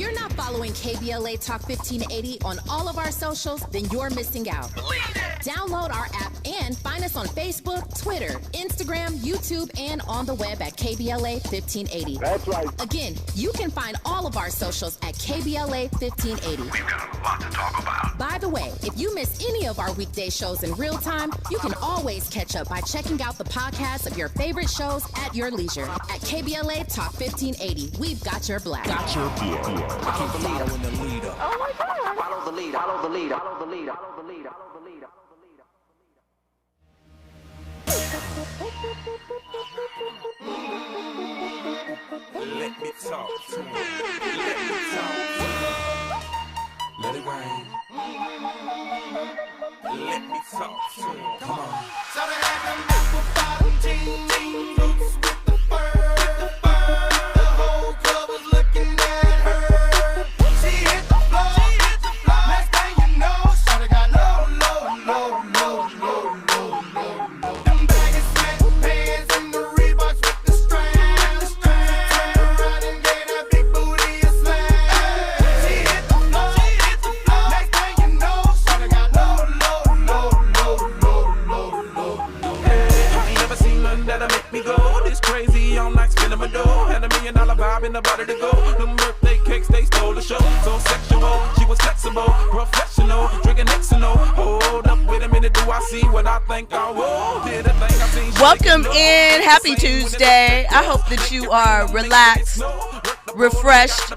you're not following KBLA Talk 1580 on all of our socials, then you're missing out. Download our app and find us on Facebook, Twitter, Instagram, YouTube, and on the web at KBLA 1580. That's right. Again, you can find all of our socials at KBLA 1580. We've got a lot to talk about. By the way, if you miss any of our weekday shows in real time, you can always catch up by checking out the podcast of your favorite shows at your leisure. At KBLA Talk 1580, we've got your black. Follow the leader. Oh my God. Follow the leader. Follow the leader. Follow the leader. Follow the leader. Follow the leader. Let me talk to him. Let me talk to him. Let it rain. Let me talk to him. Come on. So they had them apple bottom jeans, boots with the fur. The whole club was looking at her. She hit the floor. Next thing you know, shawty got low. Them baggy sweatpants and the Reeboks with the strands. Turned around and gave that big booty a slam. She hit the floor. Next thing you know, shawty got low. I ain't never seen nothing that'll make me go this crazy all night spinning my dough. Had $1 million vibe in the body to go. Them birthday cakes, they stole the show. So sexual, she was flexible, professional, drinking Xano. Hold up, wait a minute, do I see what I think I will? Did a thing I seen. Welcome in. Happy Tuesday. I hope that you are relaxed, refreshed.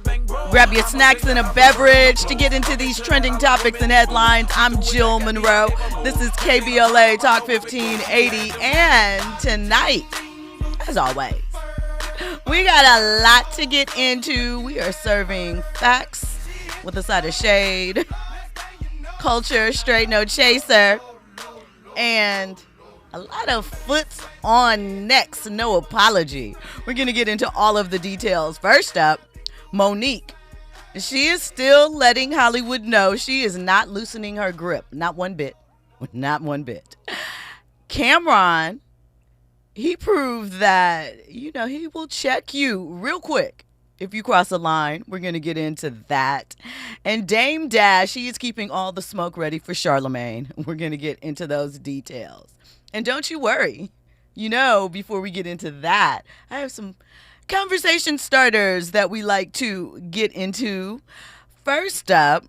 Grab your snacks and a beverage to get into these trending topics and headlines. I'm Jill Munroe. This is KBLA Talk 1580. And tonight, as always, we got a lot to get into. We are serving facts with a side of shade, culture, straight no chaser, and a lot of foots on necks, no apology. We're going to get into all of the details. First up, Monique. She is still letting Hollywood know she is not loosening her grip. Not one bit. Not one bit. Cameron, he proved that, he will check you real quick if you cross a line. We're going to get into that. And Dame Dash, he is keeping all the smoke ready for Charlamagne. We're going to get into those details. And don't you worry. Before we get into that, I have some conversation starters that we like to get into. First up,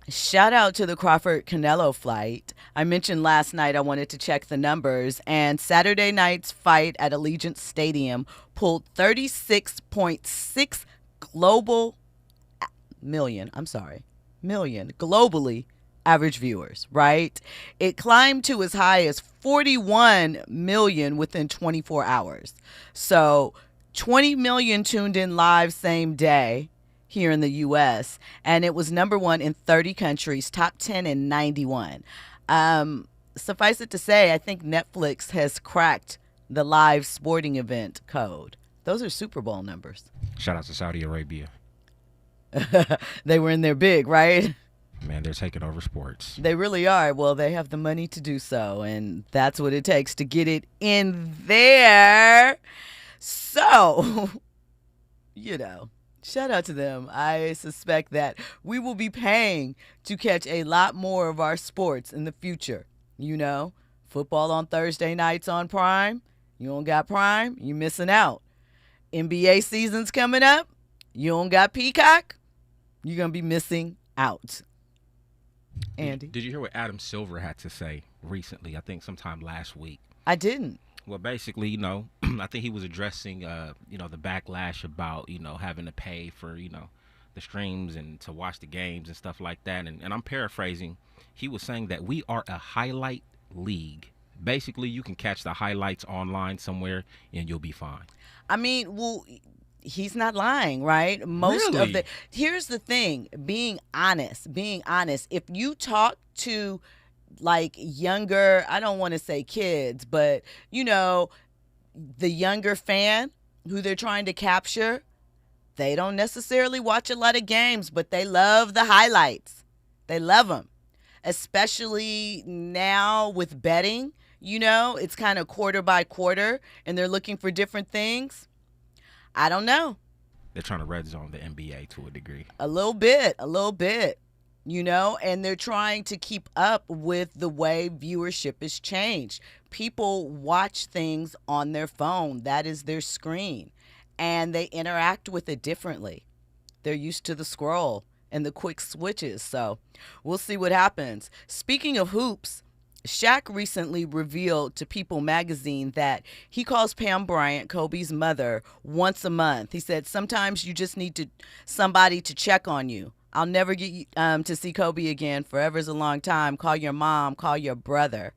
shout out to the Crawford-Canelo flight. I mentioned last night I wanted to check the numbers, and Saturday night's fight at Allegiant Stadium pulled 36.6 million globally average viewers, right? It climbed to as high as 41 million within 24 hours. So 20 million tuned in live same day here in the U.S., and it was number one in 30 countries, top 10 in 91. Suffice it to say, I think Netflix has cracked the live sporting event code. Those are Super Bowl numbers. Shout out to Saudi Arabia. They were in there big, right? Man, they're taking over sports. They really are. Well, they have the money to do so, and that's what it takes to get it in there. So, shout out to them. I suspect that we will be paying to catch a lot more of our sports in the future. Football on Thursday nights on Prime. You don't got Prime, you missing out. NBA season's coming up. You don't got Peacock, you're going to be missing out. Andy? Did you hear what Adam Silver had to say recently? I think sometime last week. I didn't. Well, basically, I think he was addressing, the backlash about, having to pay for, the streams and to watch the games and stuff like that. And I'm paraphrasing. He was saying that we are a highlight league. Basically, you can catch the highlights online somewhere and you'll be fine. I mean, well, he's not lying, right? Here's the thing, being honest. If you talk to younger, I don't want to say kids, but the younger fan who they're trying to capture, they don't necessarily watch a lot of games, but they love the highlights. They love them, especially now with betting. It's kind of quarter by quarter and they're looking for different things. I don't know. they're trying to red zone the NBA to a degree. A little bit, and they're trying to keep up with the way viewership has changed. People watch things on their phone. That is their screen, and they interact with it differently. They're used to the scroll and the quick switches, so we'll see what happens. Speaking of hoops, Shaq recently revealed to People magazine that he calls Pam Bryant, Kobe's mother, once a month. He said, sometimes you just need somebody to check on you. I'll never get to see Kobe again. Forever's a long time. Call your mom, call your brother,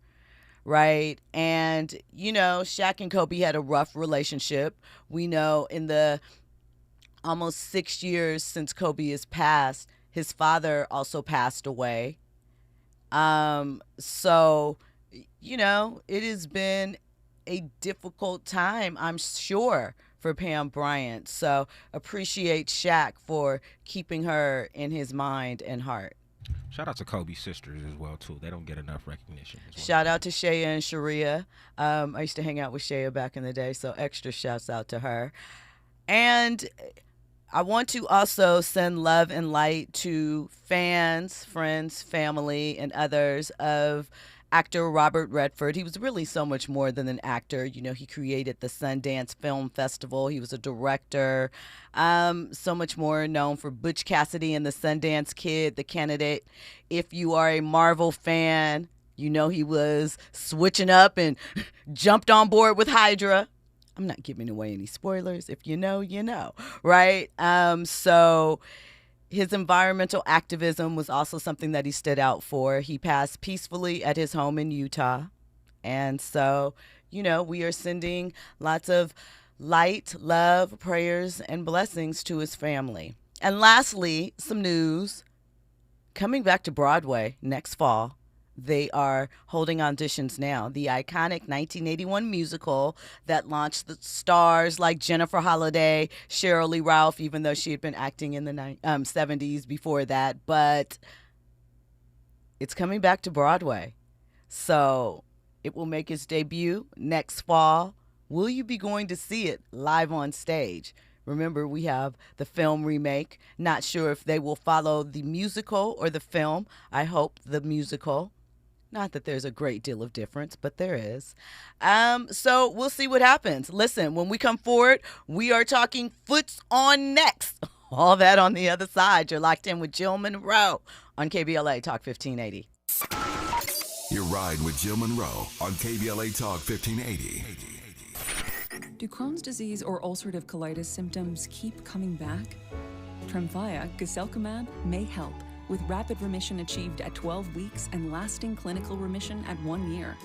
right? And, Shaq and Kobe had a rough relationship. We know in the almost 6 years since Kobe has passed, his father also passed away. So, it has been a difficult time, I'm sure, for Pam Bryant. So appreciate Shaq for keeping her in his mind and heart. Shout out to Kobe's sisters as well, too. They don't get enough recognition as well. Shout out to Shea and Sharia. I used to hang out with Shea back in the day, so extra shouts out to her. And I want to also send love and light to fans, friends, family, and others of actor Robert Redford. He was really so much more than an actor. He created the Sundance Film Festival. He was a director. So much more known for Butch Cassidy and the Sundance Kid, The Candidate. If you are a Marvel fan, he was switching up and jumped on board with Hydra. I'm not giving away any spoilers. If you know, right? So his environmental activism was also something that he stood out for. He passed peacefully at his home in Utah. And so, we are sending lots of light, love, prayers, and blessings to his family. And lastly, some news. Coming back to Broadway next fall. They are holding auditions now. The iconic 1981 musical that launched the stars like Jennifer Holliday, Sheryl Lee Ralph, even though she had been acting in the 70s before that. But it's coming back to Broadway. So it will make its debut next fall. Will you be going to see it live on stage? Remember, we have the film remake. Not sure if they will follow the musical or the film. I hope the musical. Not that there's a great deal of difference, but there is. So we'll see what happens. Listen, when we come forward, we are talking Foots on Next. All that on the other side. You're locked in with Jill Munroe on KBLA Talk 1580. You're riding with Jill Munroe on KBLA Talk 1580. Do Crohn's disease or ulcerative colitis symptoms keep coming back? Tremfya, guselkumab, may help, with rapid remission achieved at 12 weeks and lasting clinical remission at 1 year.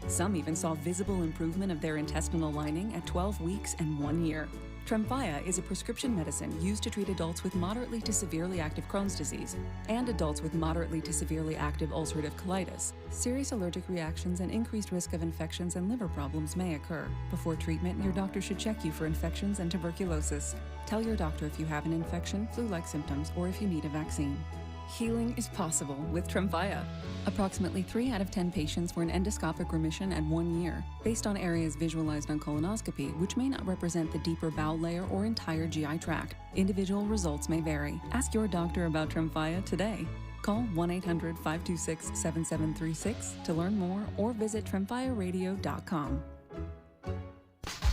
Some even saw visible improvement of their intestinal lining at 12 weeks and 1 year. Tremfya is a prescription medicine used to treat adults with moderately to severely active Crohn's disease and adults with moderately to severely active ulcerative colitis. Serious allergic reactions and increased risk of infections and liver problems may occur. Before treatment, your doctor should check you for infections and tuberculosis. Tell your doctor if you have an infection, flu-like symptoms, or if you need a vaccine. Healing is possible with Tremfya. Approximately 3 out of 10 patients were in endoscopic remission at 1 year, based on areas visualized on colonoscopy, which may not represent the deeper bowel layer or entire GI tract. Individual results may vary. Ask your doctor about Tremfya today. Call 1-800-526-7736 to learn more or visit tremfyaradio.com.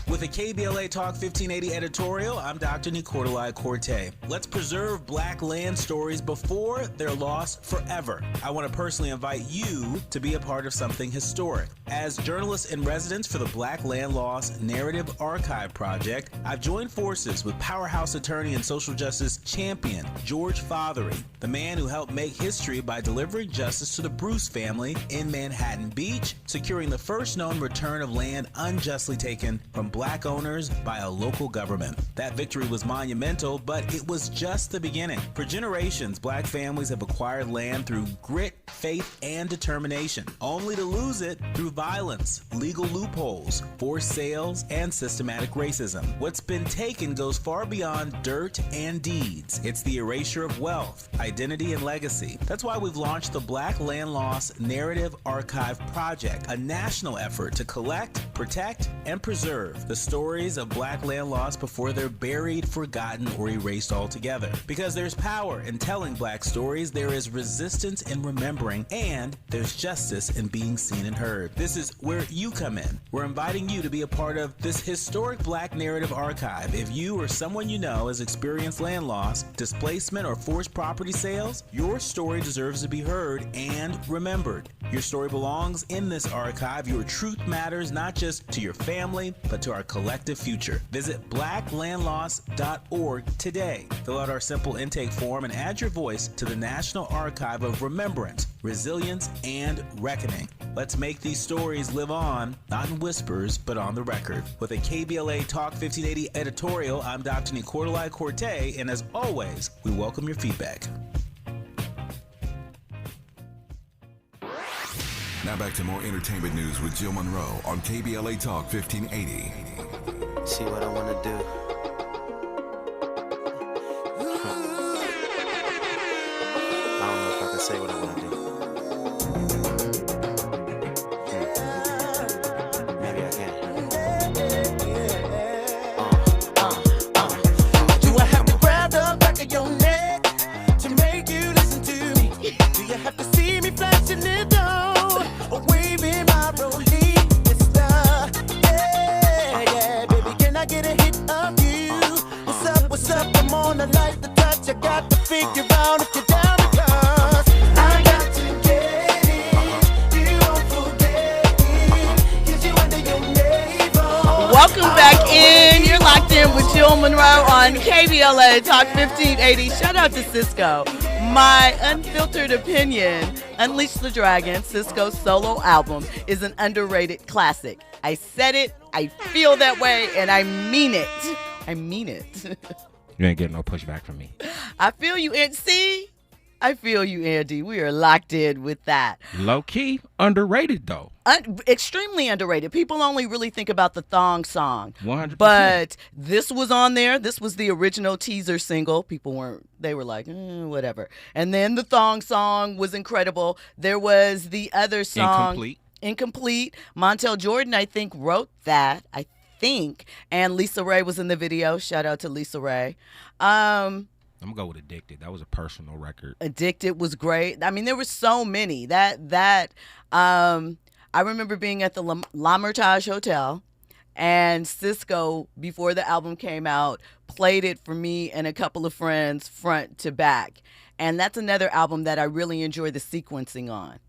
With a KBLA Talk 1580 editorial, I'm Dr. Nique Corte. Let's preserve black land stories before they're lost forever. I want to personally invite you to be a part of something historic. As journalist in residence for the Black Land Lost Narrative Archive Project, I've joined forces with powerhouse attorney and social justice champion George Fothery, the man who helped make history by delivering justice to the Bruce family in Manhattan Beach, securing the first known return of land unjustly taken from black owners by a local government. That victory was monumental, but it was just the beginning. For generations, black families have acquired land through grit, faith, and determination, only to lose it through violence, legal loopholes, forced sales, and systematic racism. What's been taken goes far beyond dirt and deeds. It's the erasure of wealth, identity, and legacy. That's why we've launched the Black Land Lost Narrative Archive Project, a national effort to collect, protect, and preserve the the stories of black land lost before they're buried, forgotten, or erased altogether. Because there's power in telling black stories, there is resistance in remembering, and there's justice in being seen and heard. This is where you come in. We're inviting you to be a part of this historic black narrative archive. If you or someone you know has experienced land loss, displacement, or forced property sales, your story deserves to be heard and remembered. Your story belongs in this archive. Your truth matters not just to your family, but to our collective future. Visit blacklandloss.org today. Fill out our simple intake form and add your voice to the National Archive of Remembrance, Resilience, and Reckoning. Let's make these stories live on, not in whispers, but on the record. With a KBLA Talk 1580 editorial, I'm Dr. Nique Corte, and as always, we welcome your feedback. Now back to more entertainment news with Jill Munroe on KBLA Talk 1580. See what I want to do. I don't know if I can say what I want to do. Maybe I can. Do I have to grab the back of your neck to make you listen to me? Do you have to see me flashing it down or waving my rolling mister? Yeah, baby, can I get a hit of you? What's up, I'm on the light, the touch, I got to figure out if you're down because I got to get it, you won't forget it, 'cause you under your navel. Welcome back in. You're locked in with Jill Munroe on KBLA Talk 1580. Shout out to Cisco. My unfiltered opinion, Unleash the Dragon, Cisco's solo album, is an underrated classic. I said it, I feel that way, and I mean it. I mean it. You ain't getting no pushback from me. I feel you, and see? I feel you, Andy. We are locked in with that. Low key, underrated though. Extremely underrated. People only really think about the thong song. 100%. But this was on there. This was the original teaser single. People they were like, whatever. And then the thong song was incredible. There was the other song. Incomplete. Montel Jordan, I think, wrote that. And Lisa Ray was in the video. Shout out to Lisa Ray. I'm gonna go with Addicted. That was a personal record. Addicted was great. I mean, there were so many. I remember being at the L'Hermitage Hotel, and Cisco, before the album came out, played it for me and a couple of friends front to back. And that's another album that I really enjoy the sequencing on.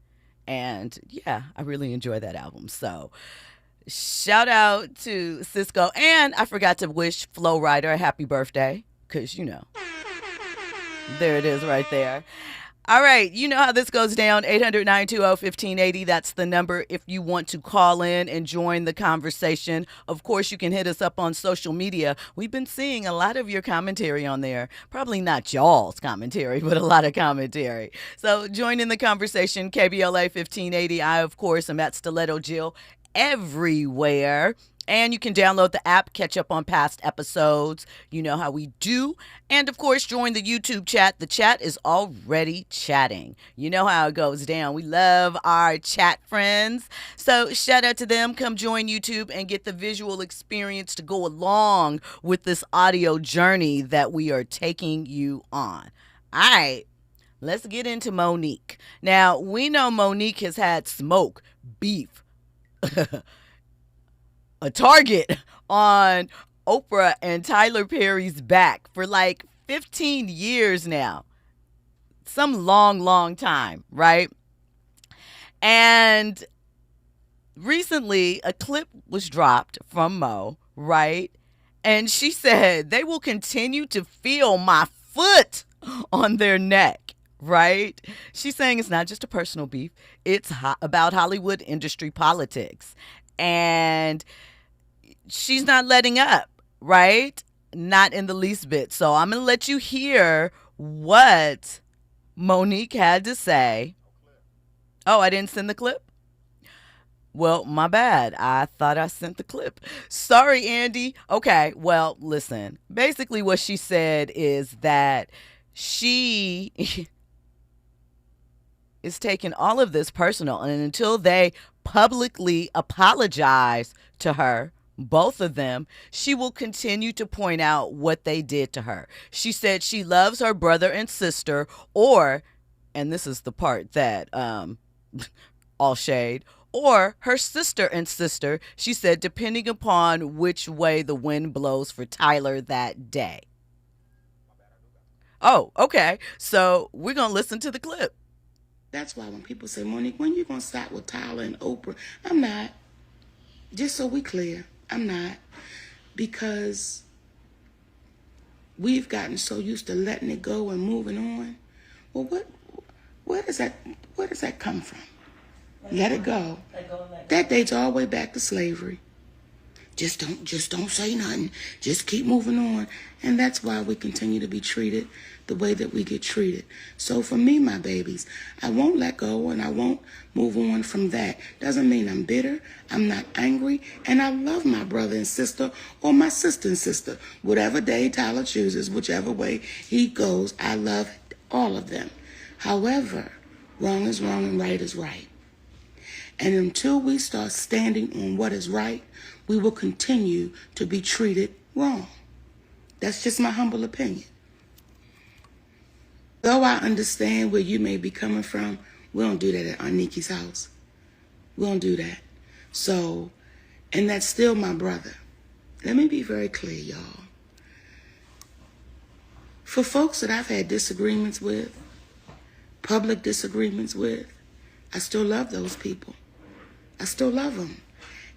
And yeah, I really enjoy that album. So shout out to Cisco. And I forgot to wish Flo Rida a happy birthday, because, there it is right there. All right, you know how this goes down, 800-920-1580. That's the number if you want to call in and join the conversation. Of course, you can hit us up on social media. We've been seeing a lot of your commentary on there. Probably not y'all's commentary, but a lot of commentary. So join in the conversation, KBLA 1580. I, of course, am at Stiletto Jill everywhere. And you can download the app, catch up on past episodes. You know how we do. And, of course, join the YouTube chat. The chat is already chatting. You know how it goes down. We love our chat friends. So shout out to them. Come join YouTube and get the visual experience to go along with this audio journey that we are taking you on. All right, let's get into Monique. Now, we know Monique has had smoke, beef, a target on Oprah and Tyler Perry's back for like 15 years now. Some long time, right? And recently a clip was dropped from Mo, right? And she said they will continue to feel my foot on their neck, right? She's saying it's not just a personal beef. It's about Hollywood industry politics. And she's not letting up, right? Not in the least bit. So I'm going to let you hear what Monique had to say. Oh, I didn't send the clip? Well, my bad. I thought I sent the clip. Sorry, Andy. Okay, well, listen. Basically what she said is that she is taking all of this personal, and until they publicly apologize to her, both of them, she will continue to point out what they did to her. She said she loves her brother and sister, or, and this is the part that all shade, or her sister and sister, she said, depending upon which way the wind blows for Tyler that day. Oh, okay. So we're going to listen to the clip. That's why when people say, Monique, when you going to stop with Tyler and Oprah? I'm not. Just so we clear, I'm not. Because we've gotten so used to letting it go and moving on. Well, where does that come from? Let it go. That dates all the way back to slavery. Just don't say nothing. Just keep moving on. And that's why we continue to be treated the way that we get treated. So for me, my babies, I won't let go and I won't move on from that. Doesn't mean I'm bitter. I'm not angry. And I love my brother and sister, or my sister and sister. Whatever day Tyler chooses, whichever way he goes, I love all of them. However, wrong is wrong and right is right. And until we start standing on what is right, we will continue to be treated wrong. That's just my humble opinion. Though I understand where you may be coming from, we don't do that at Aunt Nique's house. We don't do that. So, and that's still my brother. Let me be very clear, y'all. For folks that I've had disagreements with, public disagreements with, I still love those people. I still love them.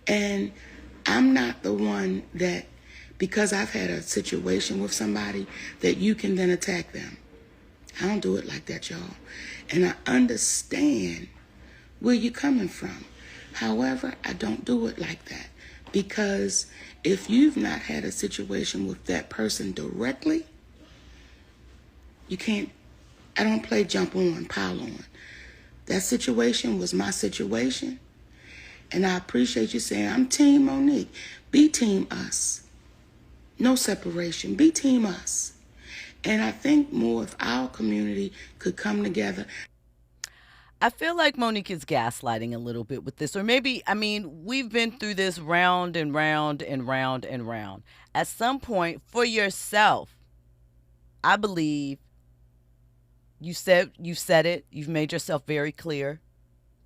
And I'm not the one that, because I've had a situation with somebody, that you can then attack them. I don't do it like that, y'all. And I understand where you're coming from. However, I don't do it like that. Because if you've not had a situation with that person directly, you can't, I don't play jump on, pile on. That situation was my situation. And I appreciate you saying, I'm Team Monique. Be Team Us. No separation. Be Team Us. And I think more if our community could come together. I feel like Monique is gaslighting a little bit with this. Or maybe, I mean, we've been through this round and round and round and round. At some point, for yourself, I believe you've said it. You've made yourself very clear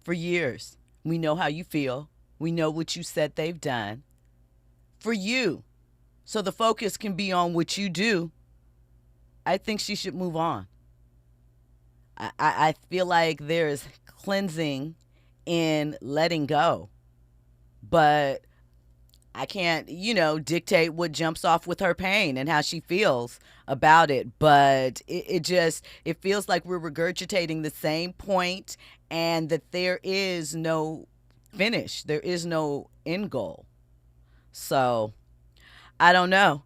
for years. We know how you feel. We know what you said they've done. For you, so the focus can be on what you do, I think she should move on. I feel like there's cleansing in letting go. But I can't, dictate what jumps off with her pain and how she feels about it. But it feels like we're regurgitating the same point, and that there is no finish. There is no end goal. So I don't know.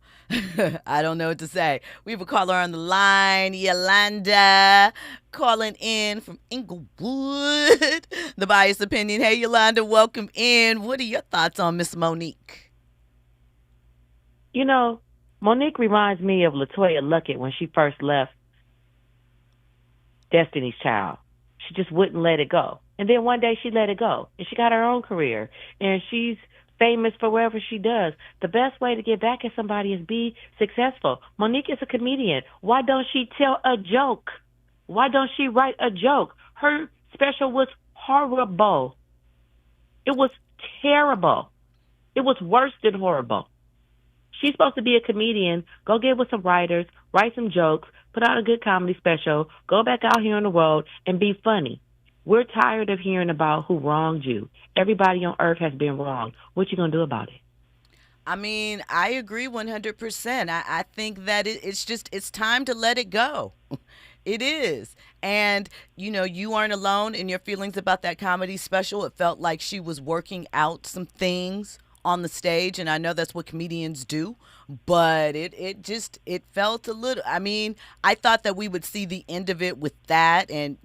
I don't know what to say. We have a caller on the line, Yolanda, calling in from Inglewood. The Biased Opinion. Hey, Yolanda, welcome in. What are your thoughts on Miss Monique? Monique reminds me of LaToya Luckett when she first left Destiny's Child. She just wouldn't let it go. And then one day she let it go. And she got her own career. And she's famous for wherever she does. The best way to get back at somebody is be successful. Monique is a comedian. Why don't she tell a joke? Why don't she write a joke? Her special was horrible. It was terrible. It was worse than horrible. She's supposed to be a comedian. Go get with some writers, write some jokes, put out a good comedy special, go back out here on the road and be funny. We're tired of hearing about who wronged you. Everybody on earth has been wrong. What you going to do about it? I mean, I agree 100%. I think that it's time to let it go. It is. And, you aren't alone in your feelings about that comedy special. It felt like she was working out some things on the stage, and I know that's what comedians do, but it felt a little, I thought that we would see the end of it with that, and,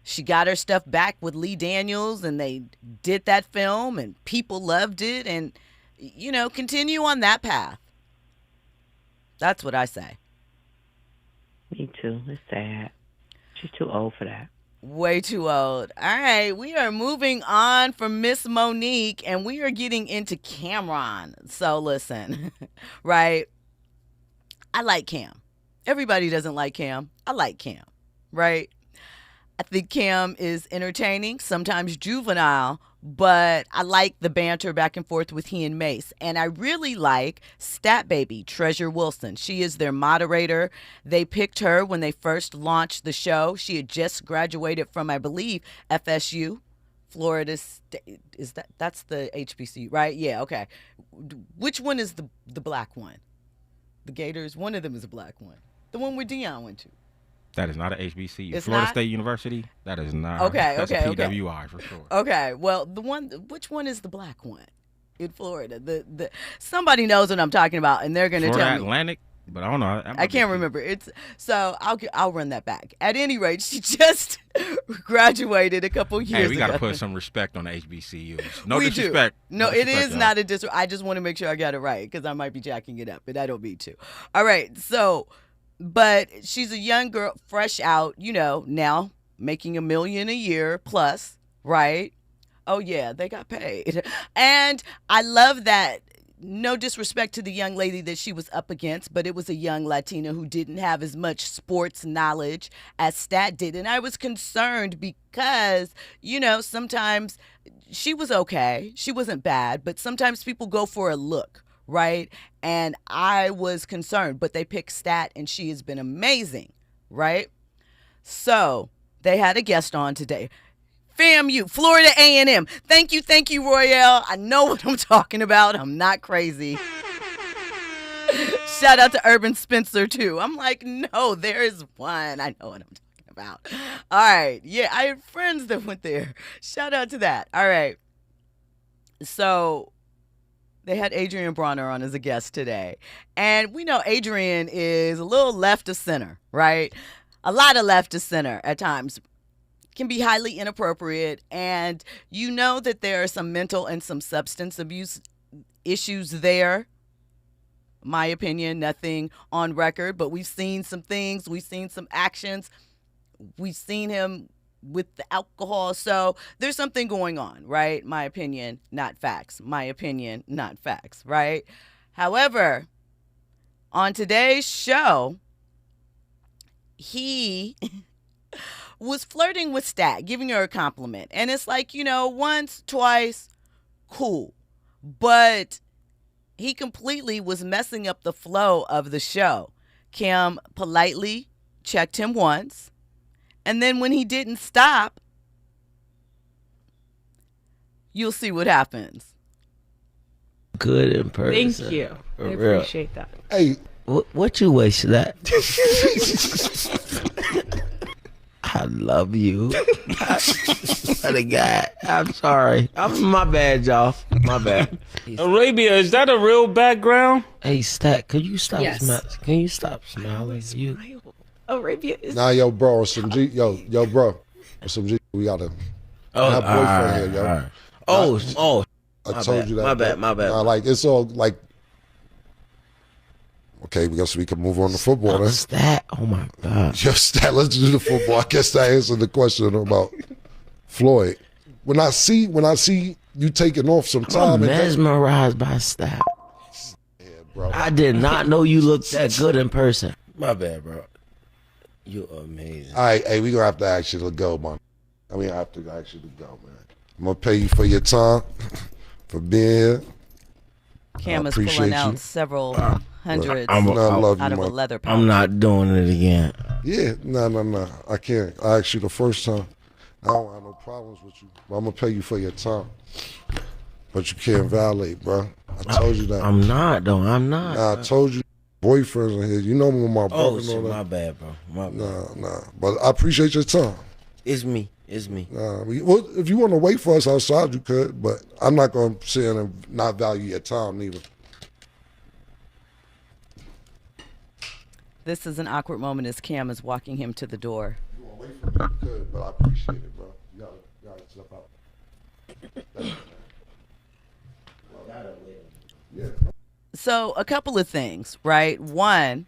she got her stuff back with Lee Daniels, and they did that film, and people loved it, and, continue on that path. That's what I say. Me too. It's sad. She's too old for that. Way too old. All right, we are moving on from Miss Monique, and we are getting into Cameron. So listen, right? I like Cam. Everybody doesn't like Cam. I like Cam, right? I think Cam is entertaining, sometimes juvenile, but I like the banter back and forth with he and Mace. And I really like Stat Baby, Treasure Wilson. She is their moderator. They picked her when they first launched the show. She had just graduated from, I believe, FSU, Florida State. That's the HBCU, right? Yeah, okay. Which one is the black one? The Gators? One of them is a black one. The one where Deion went to. That is not an HBCU. It's Florida not? State University. That is not. Okay, That's okay, a okay. PWI for sure. Okay, well, which one is the black one in Florida? The somebody knows what I'm talking about, and they're going to Florida tell me. Atlantic, but I don't know. I can't remember. I'll run that back. At any rate, she just graduated a couple years ago. Hey, we got to put some respect on the HBCUs. No We disrespect. do. No, it is y'all. not a disrespect. I just want to make sure I got it right because I might be jacking it up, and I don't mean to. All right, so, but she's a young girl, fresh out, now making $1 million a year plus, right? Oh, yeah, they got paid. And I love that. No disrespect to the young lady that she was up against, but it was a young Latina who didn't have as much sports knowledge as Stat did. And I was concerned because, sometimes she was okay. She wasn't bad, but sometimes people go for a look, right? And I was concerned, but they picked Stat and she has been amazing, right? So they had a guest on today. FAMU, Florida A&M. Thank you, Royale. I know what I'm talking about. I'm not crazy. Shout out to Urban Spencer, too. I'm like, no, there is one. I know what I'm talking about. All right. Yeah, I had friends that went there. Shout out to that. All right. So they had Adrien Broner on as a guest today. And we know Adrien is a little left of center, right? A lot of left of center at times. Can be highly inappropriate, and you know that there are some mental and some substance abuse issues there. My opinion, nothing on record, but we've seen some things, we've seen some actions, we've seen him with the alcohol, so there's something going on, right? My opinion, not facts. My opinion, not facts, right? However, on today's show, he was flirting with Stat, giving her a compliment. And it's like, once, twice, cool. But he completely was messing up the flow of the show. Cam politely checked him once. And then when he didn't stop, you'll see what happens. Good in person. Thank you. For I real. appreciate that. Hey, what you waste that? I love you. What a guy. I'm sorry. My bad, y'all. My bad. Arabia, is that a real background? Hey, Stat, can you stop Yes. Can you stop smiling? Arabia is. Nah, yo, bro, some G, yo, bro, some G, we gotta. Oh, have boyfriend here, yo. right. I My told bad, you that. my bad, my bad. Nah, like it's all like. Okay, we can move on to football then. Stat, oh my God. Yo, Stat, let's do the football. I guess that answered the question about Floyd. When I see you taking off some time, I'm mesmerized by Stat. Yeah, bro. I did not know you looked that good in person. My bad, bro. You're amazing. All right, hey, we gonna have to ask you to go, man. I have to ask you to go, man. I'm gonna pay you for your time, for being here. Cam is appreciate pulling out you. several hundreds I love out you, of a man. leather pouch. I'm not doing it again. Yeah, no. I can't. I asked you the first time. I don't have no problems with you. But I'm gonna pay you for your time. But you can't violate, bro. I told you that. I'm not, though. I'm not. Nah, I told you. Boyfriends in here. You know me with my brother. Oh, and shit, all that. my bad, bro. My bad. Nah. But I appreciate your time. It's me. Well, if you want to wait for us outside, you could. But I'm not gonna sit in and not value your time neither. This is an awkward moment as Cam is walking him to the door. You want to wait for me? You could, but I appreciate it, bro. You gotta step out. Yeah. So a couple of things, right? One,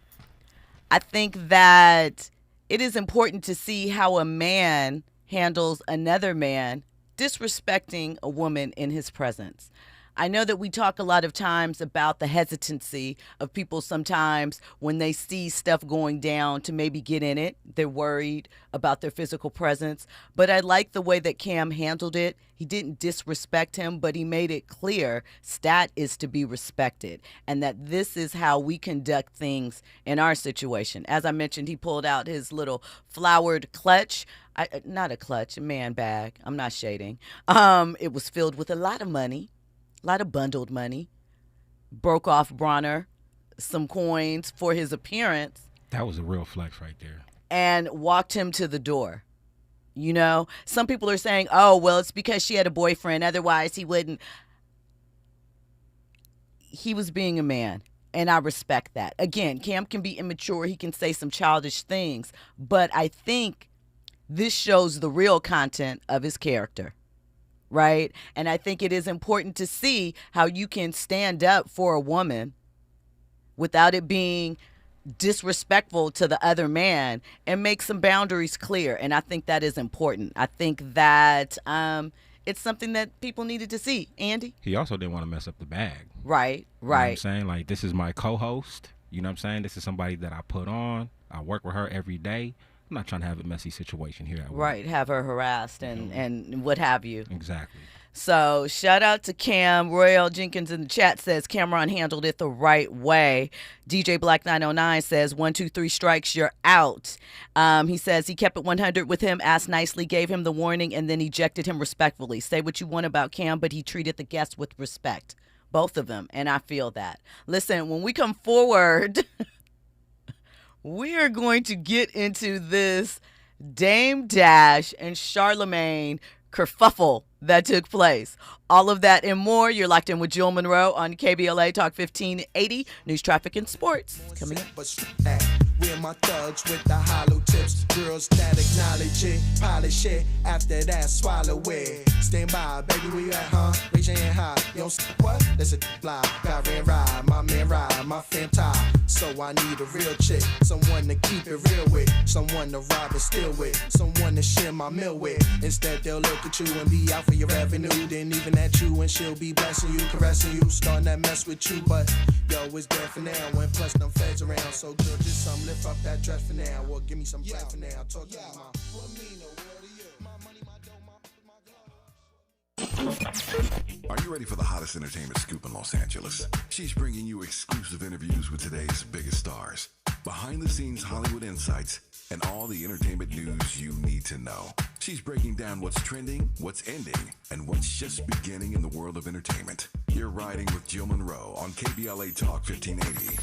I think that it is important to see how a man handles another man disrespecting a woman in his presence. I know that we talk a lot of times about the hesitancy of people sometimes when they see stuff going down to maybe get in it. They're worried about their physical presence. But I like the way that Cam handled it. He didn't disrespect him, but he made it clear Stat is to be respected and that this is how we conduct things in our situation. As I mentioned, he pulled out his little flowered clutch. Not a clutch, a man bag. I'm not shading. It was filled with a lot of money. A lot of bundled money. Broke off Broner some coins for his appearance. That was a real flex right there. And walked him to the door. You know, some people are saying, oh, well, it's because she had a boyfriend. Otherwise, he wouldn't. He was being a man, and I respect that. Again, Cam can be immature. He can say some childish things. But I think this shows the real content of his character. Right? And I think it is important to see how you can stand up for a woman without it being disrespectful to the other man and make some boundaries clear. And I think that is important. I think that it's something that people needed to see. Andy? He also didn't want to mess up the bag. Right. You know what I'm saying? Like, this is my co-host. You know what I'm saying? This is somebody that I put on. I work with her every day. I'm not trying to have a messy situation here at work. Right, have her harassed and what have you. Exactly. So shout out to Cam. Royal Jenkins in the chat says Cameron handled it the right way. DJ Black 909 says 1, 2, 3 strikes, you're out. He says he kept it 100 with him, asked nicely, gave him the warning, and then ejected him respectfully. Say what you want about Cam, but he treated the guests with respect. Both of them, and I feel that. Listen, when we come forward, we are going to get into this Dame Dash and Charlamagne kerfuffle that took place. All of that and more. You're locked in with Jill Munroe on KBLA Talk 1580. News, traffic, and sports. Coming up. We're my thugs with the hollow tips. Girls that acknowledge it, polish it. After that, swallow it. Stand by, baby, where you at, huh? Raise your hand high. You don't what? That's a fly. Got ran ride, my man ride, my fam tie. So I need a real chick, someone to keep it real with, someone to rob and steal with, someone to share my meal with. Instead, they'll look at you and be out for your revenue. Then even at you, and she'll be blessing you, caressing you, starting that mess with you. But yo, it's dead for now. When plus them feds around, so good, just some lift up that dress for now, or give me some bread for now. Talk to me, mom. What mean the world to you? My money, my dough, my Are you ready for the hottest entertainment scoop in Los Angeles? She's bringing you exclusive interviews with today's biggest stars, behind-the-scenes Hollywood insights, and all the entertainment news you need to know. She's breaking down what's trending, what's ending, and what's just beginning in the world of entertainment. You're riding with Jill Munroe on KBLA Talk 1580.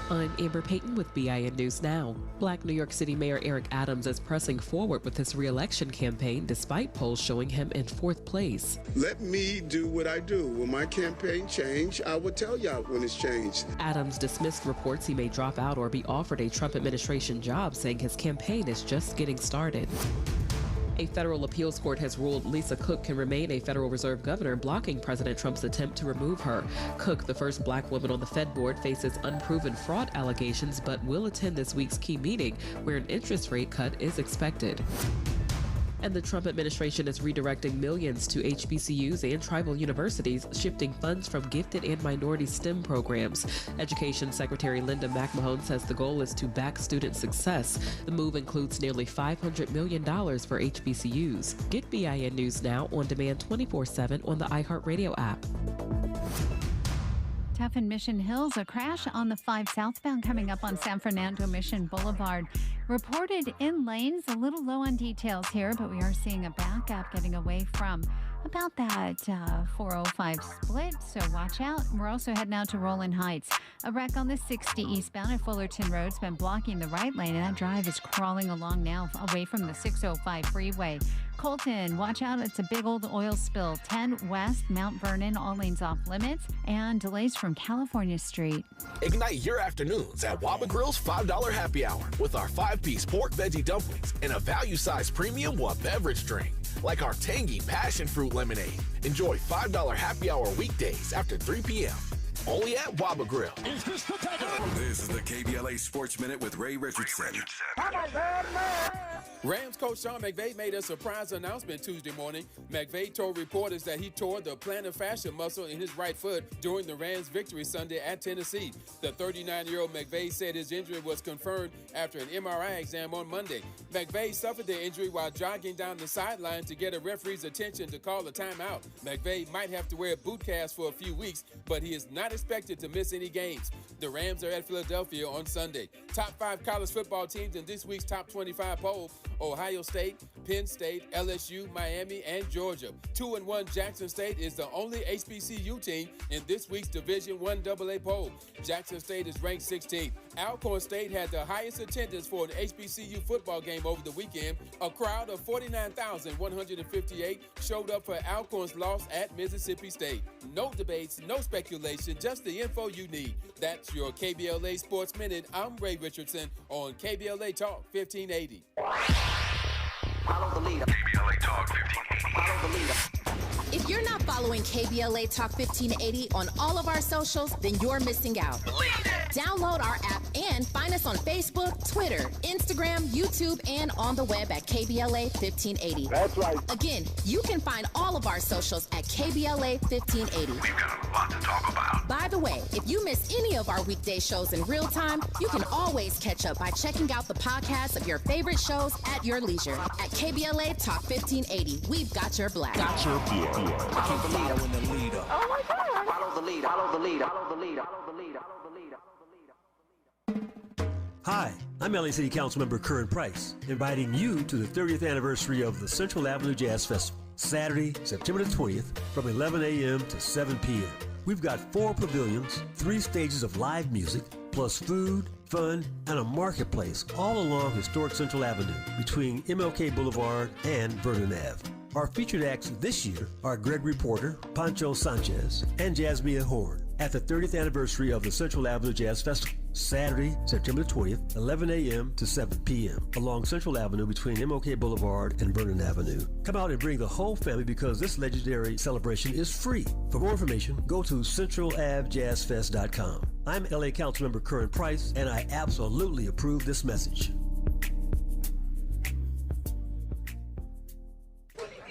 I'm Amber Payton with BIN News Now. Black New York City Mayor Eric Adams is pressing forward with his re-election campaign despite polls showing him in 4th place. Let me do what I do. When my campaign change, I will tell y'all when it's changed. Adams dismissed reports he may drop out or be offered a Trump administration job, saying his campaign is just getting started. A federal appeals court has ruled Lisa Cook can remain a Federal Reserve governor, blocking President Trump's attempt to remove her. Cook, the first black woman on the Fed board, faces unproven fraud allegations, but will attend this week's key meeting, where an interest rate cut is expected. And the Trump administration is redirecting millions to HBCUs and tribal universities, shifting funds from gifted and minority STEM programs. Education Secretary Linda McMahon says the goal is to back student success. The move includes nearly $500 million for HBCUs. Get BIN News Now on demand 24/7 on the iHeartRadio app. Tough in Mission Hills, a crash on the 5 southbound coming up on San Fernando Mission Boulevard. Reported in lanes, a little low on details here, but we are seeing a backup getting away from about that 405 split, so watch out. We're also heading out to Roland Heights. A wreck on the 60 eastbound at Fullerton Road's been blocking the right lane, and that drive is crawling along now away from the 605 freeway. Colton, watch out, it's a big old oil spill. 10 West, Mount Vernon, all lanes off limits, and delays from California Street. Ignite your afternoons at Waba Grill's $5 happy hour with our 5-piece pork veggie dumplings and a value-sized premium beverage drink, like our tangy passion fruit lemonade. Enjoy $5 happy hour weekdays after 3 p.m. only at Waba Grill. This is the KBLA Sports Minute with Ray Richardson. Rams coach Sean McVay made a surprise announcement Tuesday morning. McVay told reporters that he tore the plantar fascia muscle in his right foot during the Rams' victory Sunday at Tennessee. The 39-year-old McVay said his injury was confirmed after an MRI exam on Monday. McVay suffered the injury while jogging down the sideline to get a referee's attention to call a timeout. McVay might have to wear a boot cast for a few weeks, but he is not expected to miss any games. The Rams are at Philadelphia on Sunday. Top 5 college football teams in this week's top 25 poll: Ohio State, Penn State, LSU, Miami, and Georgia. 2-1 Jackson State is the only HBCU team in this week's Division I AA poll. Jackson State is ranked 16th. Alcorn State had the highest attendance for an HBCU football game over the weekend. A crowd of 49,158 showed up for Alcorn's loss at Mississippi State. No debates, no speculation, just the info you need. That's your KBLA Sports Minute. I'm Ray Richardson on KBLA Talk 1580. Follow the leader. KBLA Talk 1580. Follow the leader. If you're not following KBLA Talk 1580 on all of our socials, then you're missing out. Download our app and find us on Facebook, Twitter, Instagram, YouTube, and on the web at KBLA 1580. That's right. Again, you can find all of our socials at KBLA 1580. We've got a lot to talk about. By the way, if you miss any of our weekday shows in real time, you can always catch up by checking out the podcast of your favorite shows at your leisure. At KBLA Talk 1580, we've got your black. Follow the leader. Oh my God. Follow the leader. Follow the leader. Follow the leader. Follow the leader. Follow the leader. Hi, I'm LA City Councilmember Curran Price, inviting you to the 30th anniversary of the Central Avenue Jazz Festival, Saturday, September the 20th, from 11 a.m. to 7 p.m. We've got 4 pavilions, 3 stages of live music, plus food, fun, and a marketplace all along historic Central Avenue between MLK Boulevard and Vernon Ave. Our featured acts this year are Gregory Porter, Pancho Sanchez, and Jasmine Horn at the 30th anniversary of the Central Avenue Jazz Festival, Saturday, September 20th, 11 a.m. to 7 p.m. along Central Avenue between MLK Boulevard and Vernon Avenue. Come out and bring the whole family because this legendary celebration is free. For more information, go to centralavjazzfest.com. I'm LA Councilmember Curran Price, and I absolutely approve this message.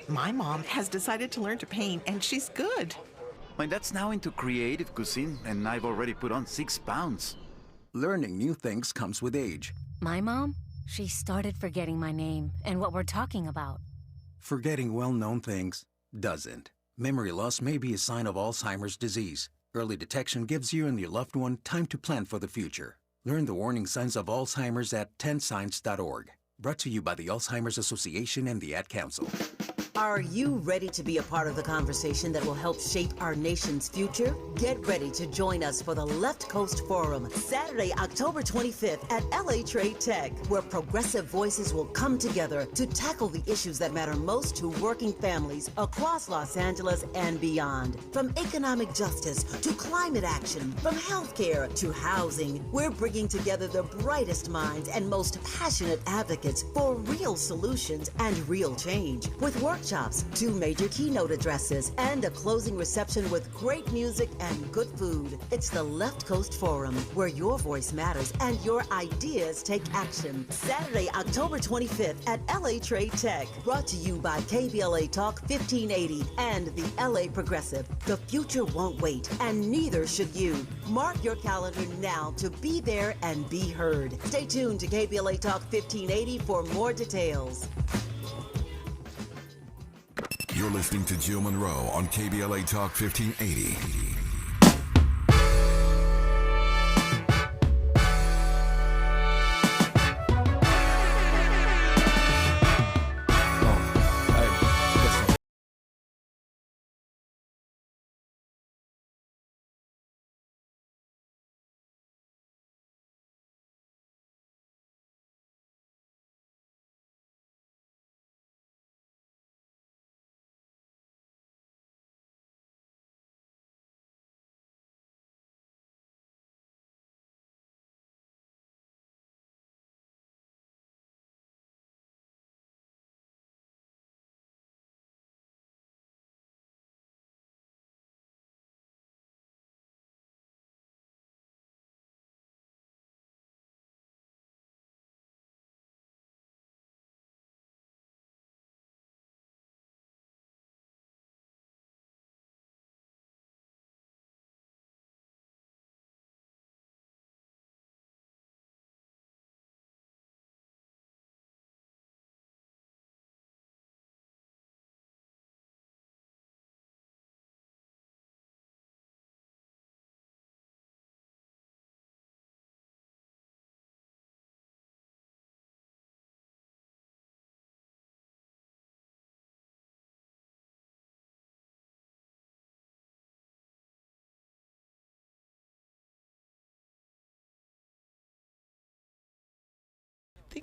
My mom has decided to learn to paint, and she's good. My dad's now into creative cuisine, and I've already put on 6 pounds. Learning new things comes with age. My mom, she started forgetting my name and what we're talking about. Forgetting well-known things doesn't. Memory loss may be a sign of Alzheimer's disease. Early detection gives you and your loved one time to plan for the future. Learn the warning signs of Alzheimer's at 10signs.org. Brought to you by the Alzheimer's Association and the Ad Council. Are you ready to be a part of the conversation that will help shape our nation's future? Get ready to join us for the Left Coast Forum, Saturday, October 25th at LA Trade Tech, where progressive voices will come together to tackle the issues that matter most to working families across Los Angeles and beyond. From economic justice to climate action, from healthcare to housing, we're bringing together the brightest minds and most passionate advocates for real solutions and real change. With workshops, 2 major keynote addresses, and a closing reception with great music and good food. It's the Left Coast Forum, where your voice matters and your ideas take action. Saturday, October 25th at LA Trade Tech. Brought to you by KBLA Talk 1580 and the LA Progressive. The future won't wait, and neither should you. Mark your calendar now to be there and be heard. Stay tuned to KBLA Talk 1580 for more details. You're listening to Jill Munroe on KBLA Talk 1580.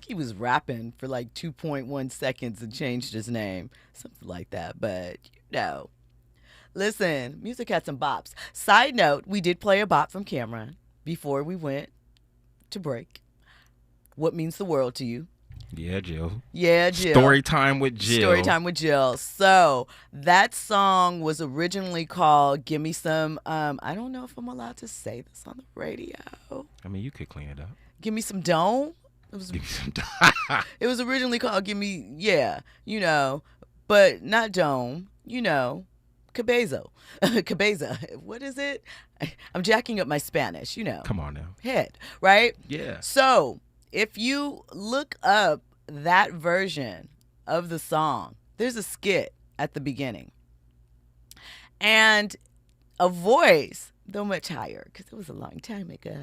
think he was rapping for like 2.1 seconds and changed his name. Something like that. But, listen, music had some bops. Side note, we did play a bop from Cameron before we went to break. What means the world to you? Yeah, Jill. Yeah, Jill. Story time with Jill. Story time with Jill. So that song was originally called "Give Me Some." I don't know if I'm allowed to say this on the radio. I mean, you could clean it up. Give me some dome. Give me some dome. It was originally called "Give Me," but not dome. Cabezo. Cabeza. What is it? I'm jacking up my Spanish. Come on now. Head. Right. Yeah. So. If you look up that version of the song, there's a skit at the beginning. And a voice, though much higher, because it was a long time ago,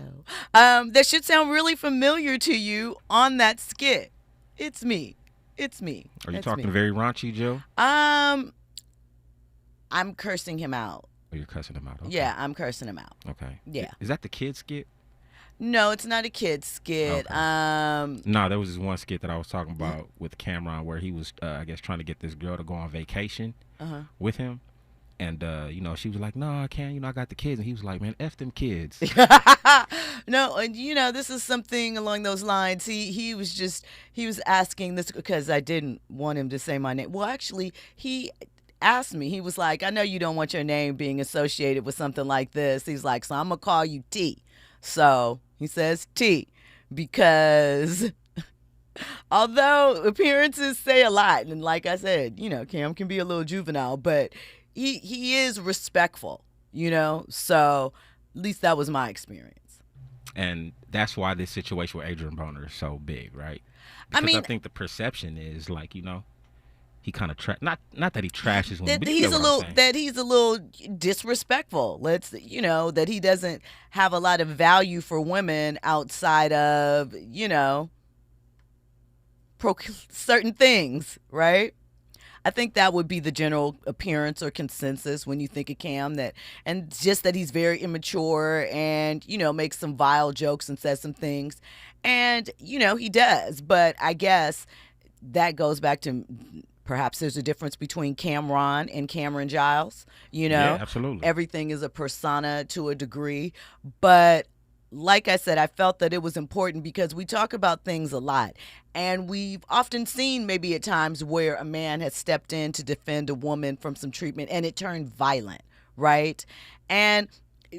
that should sound really familiar to you on that skit. It's me. It's me. Are you talking very raunchy, Joe? I'm cursing him out. Oh, you're cursing him out? Okay. Yeah, I'm cursing him out. Okay. Yeah. Is that the kid skit? No, it's not a kid's skit. Okay. No, there was this one skit that I was talking about with Cameron where he was, I guess, trying to get this girl to go on vacation with him. And, she was like, no, I can't. I got the kids. And he was like, man, F them kids. No, and, this is something along those lines. He was asking this because I didn't want him to say my name. Well, actually, he asked me. He was like, I know you don't want your name being associated with something like this. He's like, so I'm going to call you T. So he says T because although appearances say a lot, and like I said, Cam can be a little juvenile, but he is respectful, so at least that was my experience. And that's why this situation with Adrien Broner is so big, right? Because I think the perception is like, he kind of not that he trashes women, but he's a little disrespectful. That he doesn't have a lot of value for women outside of certain things, right? I think that would be the general appearance or consensus when you think of Cam, and just that he's very immature and makes some vile jokes and says some things, and he does. But I guess that goes back to. Perhaps there's a difference between Cameron and Cameron Giles. Yeah, absolutely. Everything is a persona to a degree. But like I said, I felt that it was important because we talk about things a lot. And we've often seen maybe at times where a man has stepped in to defend a woman from some treatment and it turned violent, right? And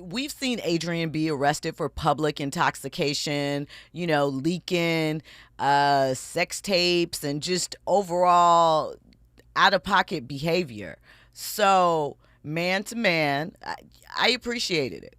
we've seen Adrien be arrested for public intoxication, leaking sex tapes and just overall out-of-pocket behavior. So, man to man, I appreciated it.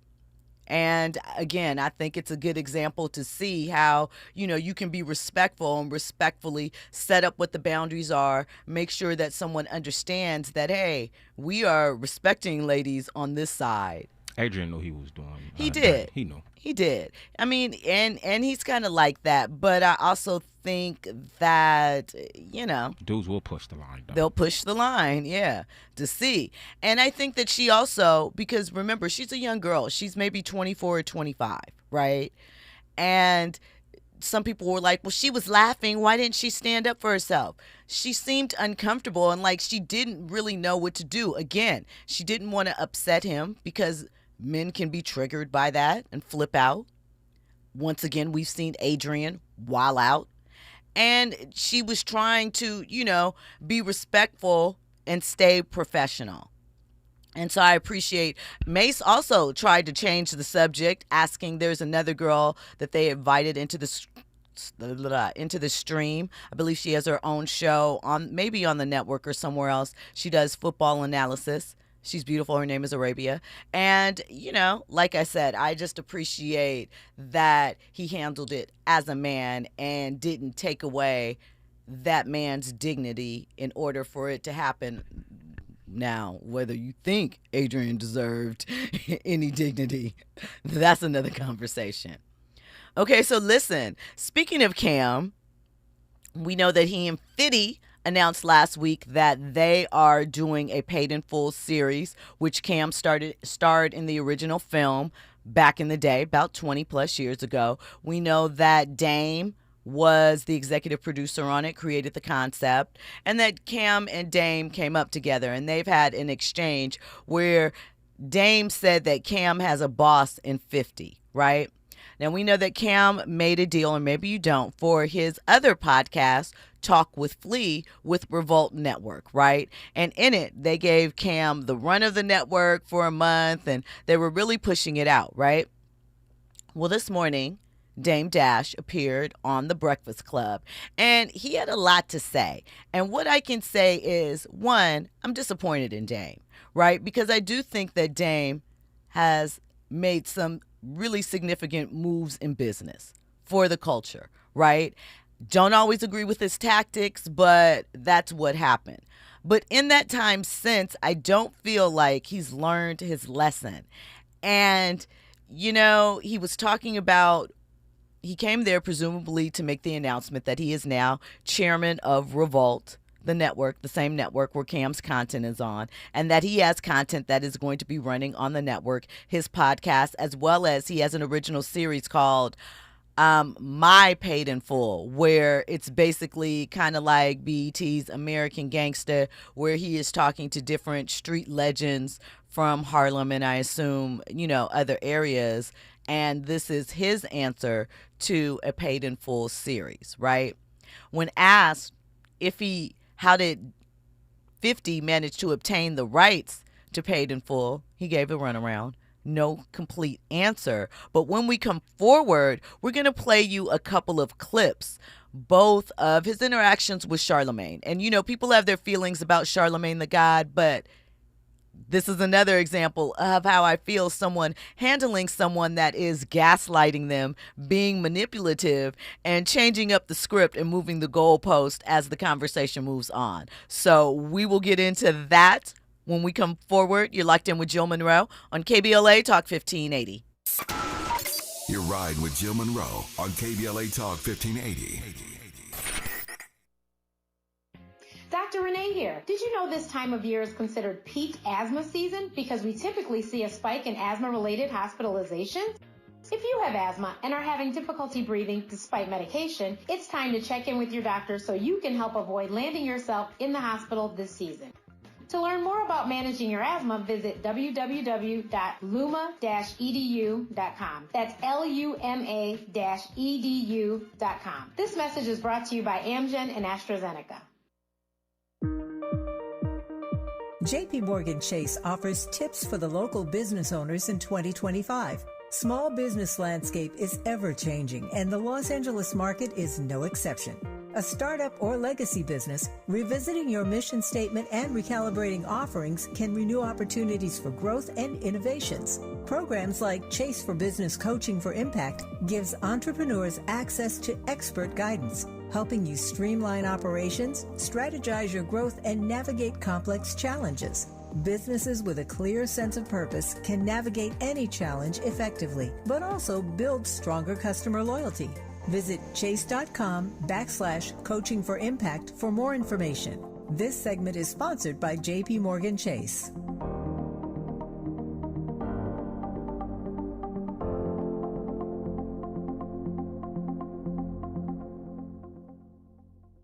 And again, I think it's a good example to see how, you can be respectful and respectfully set up what the boundaries are, make sure that someone understands that, hey, we are respecting ladies on this side. Adrien knew he was doing. He did. He knew. He did. I mean, and he's kind of like that. But I also think that, dudes will push the line, though. They'll push the line, yeah, to see. And I think that she also, because remember, she's a young girl. She's maybe 24 or 25, right? And some people were like, well, she was laughing. Why didn't she stand up for herself? She seemed uncomfortable and like she didn't really know what to do. Again, she didn't want to upset him because men can be triggered by that and flip out. Once again, we've seen Adrien wild out. And she was trying to, be respectful and stay professional. And so I appreciate Mace also tried to change the subject, asking there's another girl that they invited into the stream. I believe she has her own show maybe on the network or somewhere else. She does football analysis. She's beautiful. Her name is Arabia. And, like I said, I just appreciate that he handled it as a man and didn't take away that man's dignity in order for it to happen. Now, whether you think Adrien deserved any dignity, that's another conversation. Okay, so listen, speaking of Cam, we know that he and Fitty announced last week that they are doing a Paid in Full series, which Cam starred in the original film back in the day, about 20 plus years ago. We know that Dame was the executive producer on it, created the concept, and that Cam and Dame came up together, and they've had an exchange where Dame said that Cam has a boss in 50, right? Now, we know that Cam made a deal, and maybe you don't, for his other podcast, Talk with Flea, with Revolt Network, right? And in it, they gave Cam the run of the network for a month, and they were really pushing it out, right? Well, this morning, Dame Dash appeared on The Breakfast Club, and he had a lot to say. And what I can say is, one, I'm disappointed in Dame, right? Because I do think that Dame has made some really significant moves in business for the culture, right? Don't always agree with his tactics, but that's what happened. But in that time since, I don't feel like he's learned his lesson. And, you know, he was talking about, he came there presumably to make the announcement that he is now chairman of Revolt, the network, the same network where Cam's content is on, and that he has content that is going to be running on the network, his podcast, as well as he has an original series called My Paid in Full, where it's basically kind of like BET's American Gangster, where he is talking to different street legends from Harlem and I assume, you know, other areas. And this is his answer to a Paid in Full series, right? When asked how did 50 manage to obtain the rights to Paid in Full, he gave a runaround. No complete answer. But when we come forward, we're going to play you a couple of clips, both of his interactions with Charlamagne. And, you know, people have their feelings about Charlamagne the God, but this is another example of how I feel someone handling someone that is gaslighting them, being manipulative, and changing up the script and moving the goalpost as the conversation moves on. So we will get into that when we come forward. You're locked in with Jill Munroe on KBLA Talk 1580. You're riding with Jill Munroe on KBLA Talk 1580. Dr. Renee here. Did you know this time of year is considered peak asthma season because we typically see a spike in asthma-related hospitalizations? If you have asthma and are having difficulty breathing despite medication, it's time to check in with your doctor so you can help avoid landing yourself in the hospital this season. To learn more about managing your asthma, visit www.luma-edu.com. That's LUMA-edu.com. This message is brought to you by Amgen and AstraZeneca. JP Morgan Chase offers tips for the local business owners in 2025. Small business landscape is ever changing, and the Los Angeles market is no exception. A startup or legacy business, revisiting your mission statement and recalibrating offerings can renew opportunities for growth and innovations. Programs like Chase for Business Coaching for Impact gives entrepreneurs access to expert guidance, helping you streamline operations, strategize your growth, and navigate complex challenges. Businesses with a clear sense of purpose can navigate any challenge effectively, but also build stronger customer loyalty. Visit chase.com/coaching for impact for more information. This segment is sponsored by JP Morgan Chase.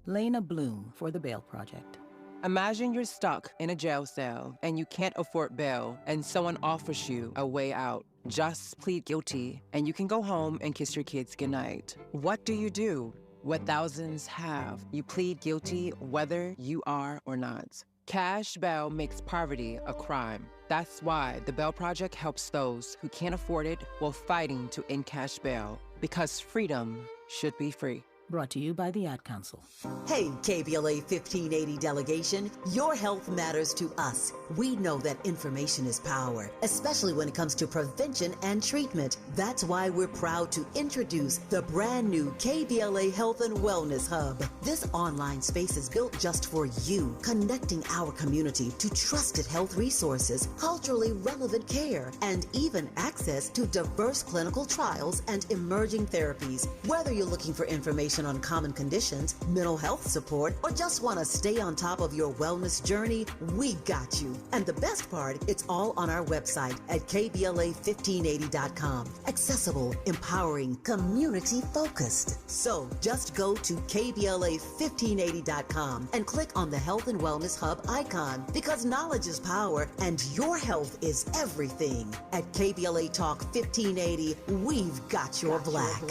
Lena Bloom for the Bail Project. Imagine you're stuck in a jail cell and you can't afford bail and someone offers you a way out. Just plead guilty and you can go home and kiss your kids goodnight. What do you do? What thousands have. You plead guilty whether you are or not. Cash bail makes poverty a crime. That's why the Bail Project helps those who can't afford it while fighting to end cash bail. Because freedom should be free. Brought to you by the Ad Council. Hey, KBLA 1580 delegation, your health matters to us. We know that information is power, especially when it comes to prevention and treatment. That's why we're proud to introduce the brand new KBLA Health and Wellness Hub. This online space is built just for you, connecting our community to trusted health resources, culturally relevant care, and even access to diverse clinical trials and emerging therapies. Whether you're looking for information information on common conditions, mental health support, or just want to stay on top of your wellness journey, we got you. And the best part, it's all on our website at KBLA1580.com. Accessible, empowering, community-focused. So just go to KBLA1580.com and click on the Health and Wellness Hub icon, because knowledge is power and your health is everything. At KBLA Talk 1580, we've got your black.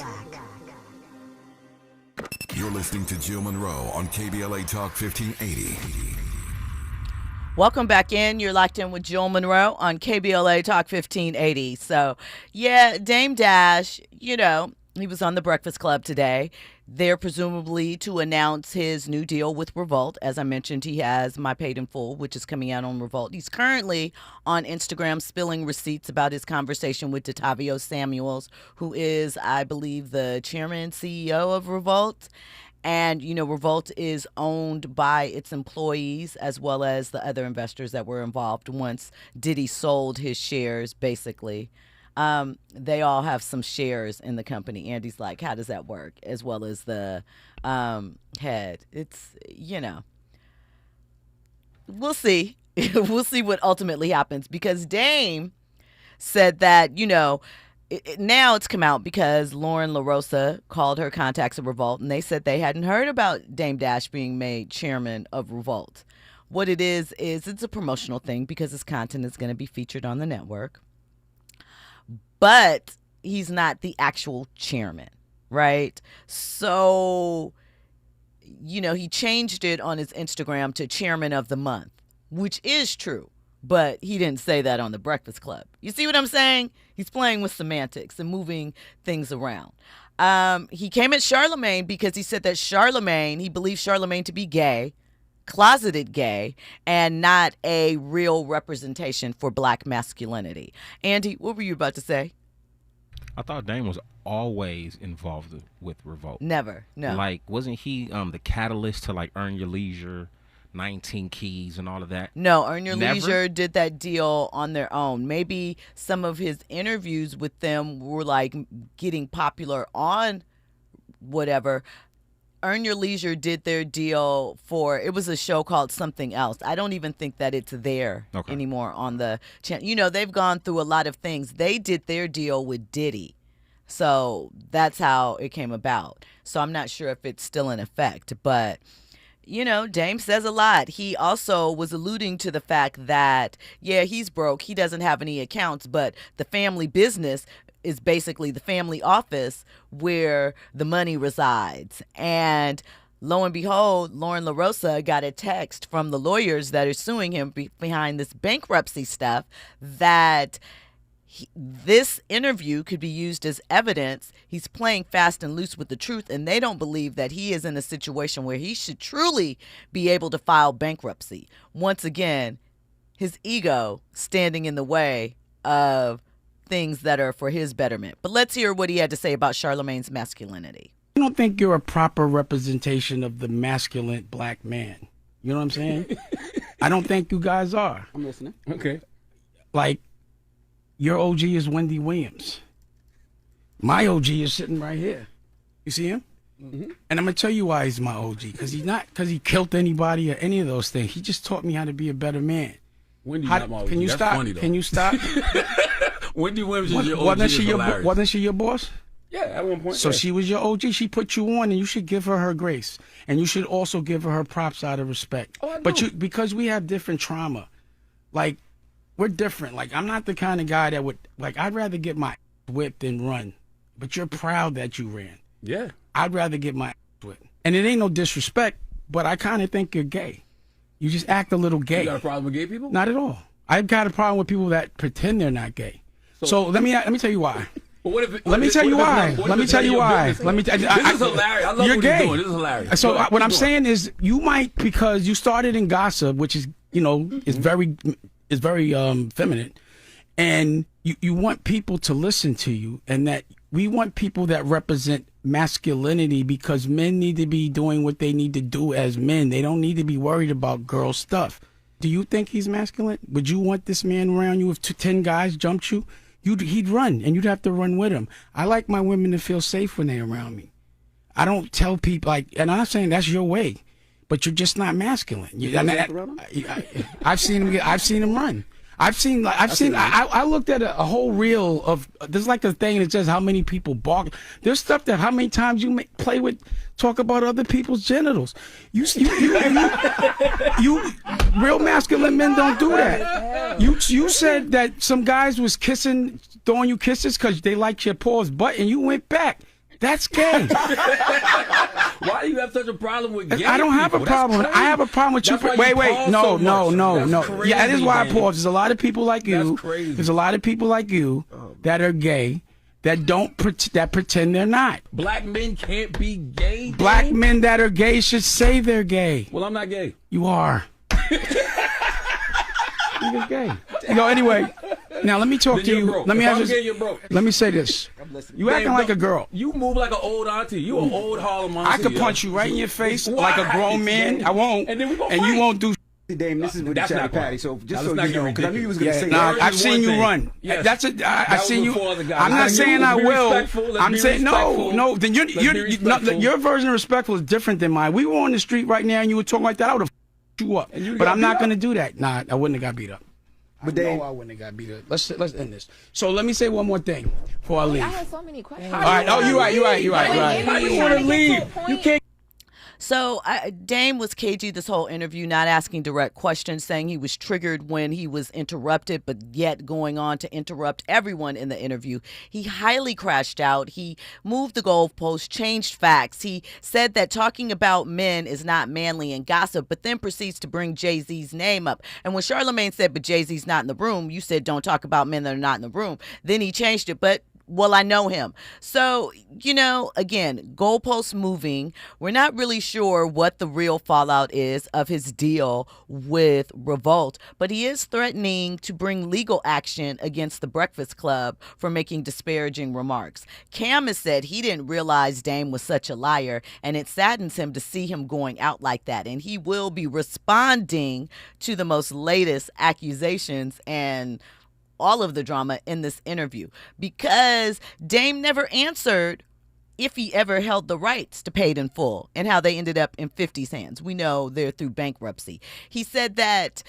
You're listening to Jill Munroe on KBLA Talk 1580. Welcome back in. You're locked in with Jill Munroe on KBLA Talk 1580. So, yeah, Dame Dash, you know, he was on the Breakfast Club today. They're presumably to announce his new deal with Revolt. As I mentioned, he has My Paid in Full, which is coming out on Revolt. He's currently on Instagram spilling receipts about his conversation with Detavio Samuels, who is, I believe, the chairman and CEO of Revolt. And, you know, Revolt is owned by its employees as well as the other investors that were involved once Diddy sold his shares, basically. They all have some shares in the company. Andy's like, how does that work? As well as the head. It's, you know, we'll see. We'll see what ultimately happens, because Dame said that, you know, now it's come out because Lauren LaRosa called her contacts at Revolt, and they said they hadn't heard about Dame Dash being made chairman of Revolt. What it is it's a promotional thing because his content is going to be featured on the network. But he's not the actual chairman, right? So, you know, he changed it on his Instagram to chairman of the month, which is true. But he didn't say that on the Breakfast Club. You see what I'm saying? He's playing with semantics and moving things around. He came at Charlamagne because he said that he believes Charlamagne to be gay, closeted gay, and not a real representation for black masculinity. Andy, what were you about to say? I thought Dame was always involved with Revolt. Never, no. Like, wasn't he the catalyst to, like, Earn Your Leisure, 19 Keys, and all of that? No, Earn Your Leisure did that deal on their own. Maybe some of his interviews with them were, like, getting popular on whatever. Earn Your Leisure did their deal for, it was a show called Something Else. I don't even think that it's there anymore on the channel. You know, they've gone through a lot of things. They did their deal with Diddy. So that's how it came about. So I'm not sure if it's still in effect. But, you know, Dame says a lot. He also was alluding to the fact that, yeah, he's broke. He doesn't have any accounts, but the family business is basically the family office where the money resides. And lo and behold, Lauren LaRosa got a text from the lawyers that are suing him behind this bankruptcy stuff that this interview could be used as evidence. He's playing fast and loose with the truth, and they don't believe that he is in a situation where he should truly be able to file bankruptcy. Once again, his ego standing in the way of things that are for his betterment. But let's hear what he had to say about Charlamagne's masculinity. I don't think you're a proper representation of the masculine black man. You know what I'm saying? I don't think you guys are. I'm listening. Okay. Like, your OG is Wendy Williams. My OG is sitting right here. You see him? Mm-hmm. And I'm going to tell you why he's my OG. Because he killed anybody or any of those things. He just taught me how to be a better man. Wendy's not my OG. Can you That's stop? funny, though. Can you stop? Wendy Williams is your OG. Wasn't she your boss? Yeah, at one point. So yeah. she was your OG. She put you on, and you should give her grace, and you should also give her props out of respect. Oh, I know. But because we have different trauma, like we're different. Like I'm not the kind of guy that would like. I'd rather get my whipped than run. But you're proud that you ran. Yeah. I'd rather get my whipped, and it ain't no disrespect, but I kind of think you're gay. You just act a little gay. You got a problem with gay people? Not at all. I've got a problem with people that pretend they're not gay. So let me tell you why. Let me tell you why. Let me tell you why. This is hilarious. I love you're what gay. you're doing. This is hilarious. So what I'm saying is, you might, because you started in gossip, which is is very feminine, and you want people to listen to you, and that we want people that represent masculinity, because men need to be doing what they need to do as men. They don't need to be worried about girl stuff. Do you think he's masculine? Would you want this man around you if 10 guys jumped you? He'd run, and you'd have to run with him. I like my women to feel safe when they're around me. I don't tell people like, and I'm not saying that's your way, but you're just not masculine. I've seen him run. I looked at a whole reel of, there's like a thing that says how many people bark. There's stuff that how many times you talk about other people's genitals. You real masculine men don't do that. You said that some guys was throwing you kisses because they liked your paws butt, and you went back. That's gay. Why do you have such a problem with gay I don't have a problem. I have a problem with you. Wait. No. Yeah, that is why I pause. There's a lot of people like you. There's a lot of people like you that are gay that pretend they're not. Black men can't be gay. Black men that are gay should say they're gay. Well, I'm not gay. You are. You're gay. Anyway. Now let me talk to you. Let me say this. You acting like a girl. You move like an old auntie. You an old Harlem auntie. I could punch you right in your face like a grown man. I won't. And you won't do. Dame, this is with the Chatty Patty. So just so you know, because I knew you was going to say that. I've seen you run. I've seen you. I'm not saying I will. I'm saying no. Then your version of respectful is different than mine. We were on the street right now and you were talking like that. I would have you up. But I'm not going to do that. Nah, I wouldn't have got beat up. But I wouldn't have got beat up. Let's end this. So let me say one more thing before I leave. I have so many questions. All right. Oh, you're right. How you want to leave? You can't. So Dame was cagey this whole interview, not asking direct questions, saying he was triggered when he was interrupted, but yet going on to interrupt everyone in the interview. He highly crashed out. He moved the goalpost, changed facts. He said that talking about men is not manly and gossip, but then proceeds to bring Jay-Z's name up. And when Charlamagne said, but Jay-Z's not in the room, you said don't talk about men that are not in the room. Then he changed it, but well, I know him. So, again, goalposts moving. We're not really sure what the real fallout is of his deal with Revolt, but he is threatening to bring legal action against the Breakfast Club for making disparaging remarks. Cam has said he didn't realize Dame was such a liar, and it saddens him to see him going out like that. And he will be responding to the most latest accusations and all of the drama in this interview, because Dame never answered if he ever held the rights to Paid in Full and how they ended up in 50's hands. We know they're through bankruptcy. He said that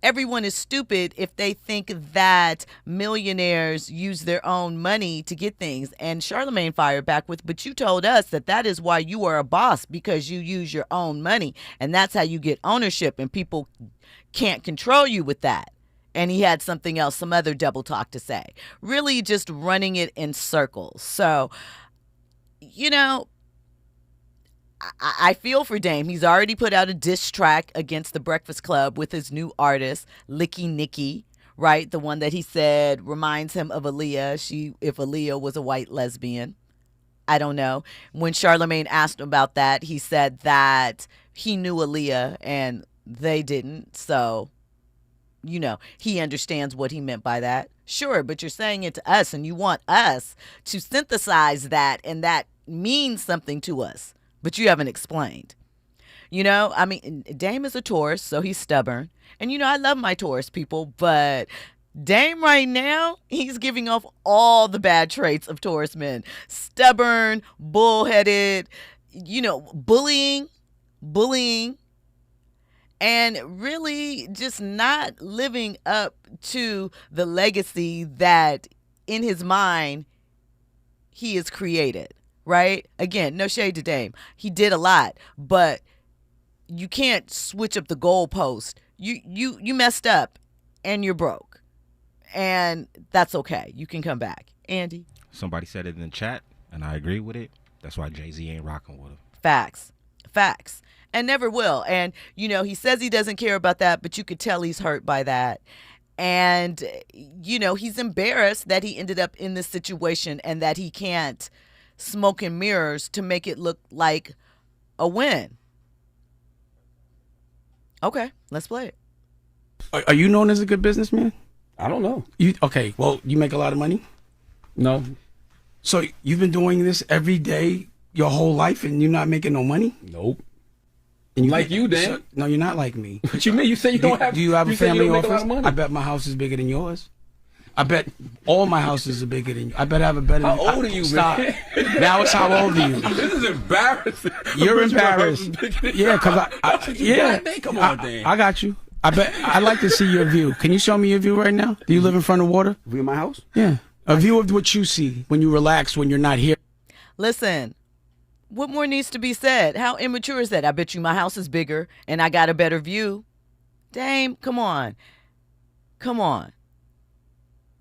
everyone is stupid if they think that millionaires use their own money to get things. And Charlamagne fired back with, but you told us that is why you are a boss, because you use your own money. And that's how you get ownership, and people can't control you with that. And he had something else, some other double talk to say. Really just running it in circles. So, I feel for Dame. He's already put out a diss track against the Breakfast Club with his new artist, Nique, right? The one that he said reminds him of Aaliyah. If Aaliyah was a white lesbian. I don't know. When Charlamagne asked him about that, he said that he knew Aaliyah and they didn't. So, he understands what he meant by that. Sure, but you're saying it to us and you want us to synthesize that, and that means something to us, but you haven't explained. Dame is a Taurus, so he's stubborn. And, I love my Taurus people, but Dame right now, he's giving off all the bad traits of Taurus men. Stubborn, bullheaded, bullying, and really just not living up to the legacy that in his mind he has created, right? Again, no shade to Dame. He did a lot, but you can't switch up the goalpost. You messed up and you're broke. And that's okay. You can come back. Andy? Somebody said it in the chat, and I agree with it. That's why Jay-Z ain't rocking with him. Facts. And never will. And, he says he doesn't care about that, but you could tell he's hurt by that. And, he's embarrassed that he ended up in this situation and that he can't smoke and mirrors to make it look like a win. Okay, let's play it. Are you known as a good businessman? I don't know. Okay, well, you make a lot of money? No. So you've been doing this every day your whole life and you're not making no money? Nope. And you, Dan. No, you're not like me. What you mean? You say you don't have. Do you have a family office? A lot of money. I bet my house is bigger than yours. I bet all my houses are bigger than you. I bet I have a better. How old are you, Stop. man? Now it's how old are you? This is embarrassing. You're embarrassed. Yeah, because Come on, Dan. I got you. I'd like to see your view. Can you show me your view right now? Do you live in front of water? View of my house? Yeah. A view of what you see when you relax, when you're not here. Listen, what more needs to be said? How immature is that? I bet you my house is bigger and I got a better view. Dame, come on. Come on.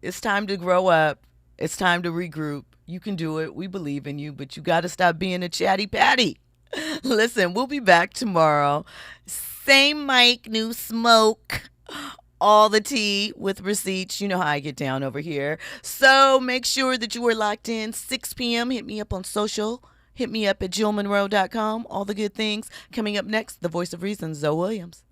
It's time to grow up. It's time to regroup. You can do it. We believe in you, but you got to stop being a chatty patty. Listen, we'll be back tomorrow. Same mic, new smoke. All the tea with receipts. You know how I get down over here. So make sure that you are locked in. 6 p.m. Hit me up on social. Hit me up at JillMunroe.com. All the good things. Coming up next, the voice of reason, Zoe Williams.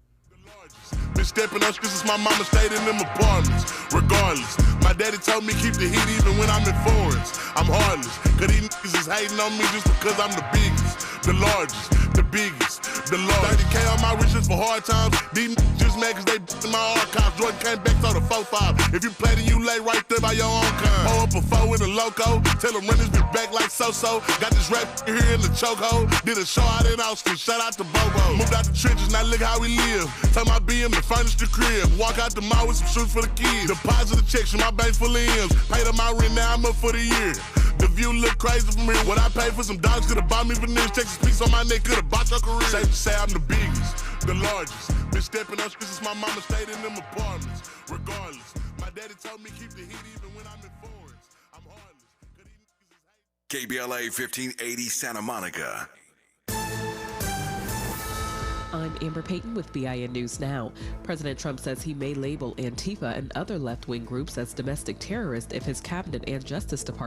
Been stepping up since my mama stayed in them apartments. Regardless, my daddy told me keep the heat even when I'm in foreigns. I'm heartless, cause these niggas is hating on me just because I'm the biggest, the largest, the biggest, the largest. 30K on my riches for hard times. These niggas just mad cause they in my archives. Jordan came back to the 4-5. If you play then you lay right there by your own kind. Pull up a 4 in a loco. Tell them run this bitch back like so-so. Got this rap here in the chokehold. Did a show out in Austin. Shout out to Bobo. Moved out the trenches, now look how we live. Tell my BM to furnish the crib. Walk out the mall with some shoes for the kids. Deposit the checks from my bank full of M's. Paid up my rent, now I'm up for the year. The view look crazy from here. What I paid for some dogs could've bought me veneers. Texas piece on my neck could've bought your career. Safe to say I'm the biggest, the largest. Been stepping up since my mama stayed in them apartments. Regardless, my daddy told me keep the heat even when I'm in foreigns. I'm heartless. KBLA 1580 Santa Monica. I'm Amber Payton with BIN News Now. President Trump says he may label Antifa and other left-wing groups as domestic terrorists if his cabinet and Justice Department